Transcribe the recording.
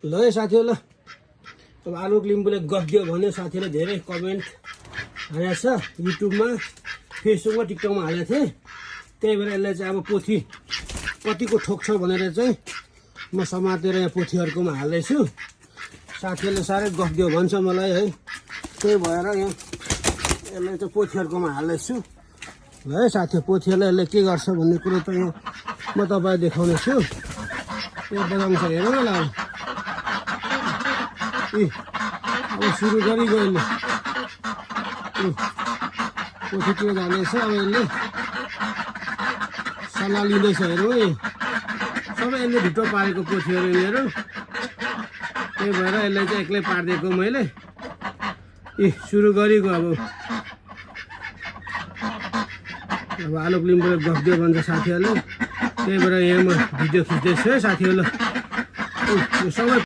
ल है साथीहरु, अब आलोक लिम्बुले गफ दियो भन्यो साथीहरुले धेरै कमेन्ट हालेको छ। युट्युबमा, फेसबुकमा, टिकटकमा हालेको थिए। त्यही भएर यसलाई चाहिँ अब पोथी कतिको ठोक्छ भनेर चाहिँ म समातेर यहाँ पोथीहरुकोमा हाल्दैछु। साथीहरुले साह्रै गफ दियो भन्छ मलाई है। त्यही भएर यहाँ यसलाई चाहिँ पोथीहरुकोमा हाल्दैछु। ल है साथी, पोथीहरुले यसले के गर्छ भन्ने कुरो त यहाँ म तपाईलाई देखाउने छु। यो बजाउँछ हेरौँ न ल। अब सुरु गरी गयो पोथीतिर जाँदैछ। अब यसले सल्लाह लिँदैछ हेरौँ है। सबै यसले ढुट्टो पारेको पोथीहरू यिनीहरू। त्यही भएर यसलाई चाहिँ एक्लै पारिदिएको मैले। सुरु गरेको अब आलोक लिम्बुले गफ दियो भन्छ साथीहरूले। त्यही भएर यहाँ म भिडियो खिच्दैछु है साथीहरूले। सबै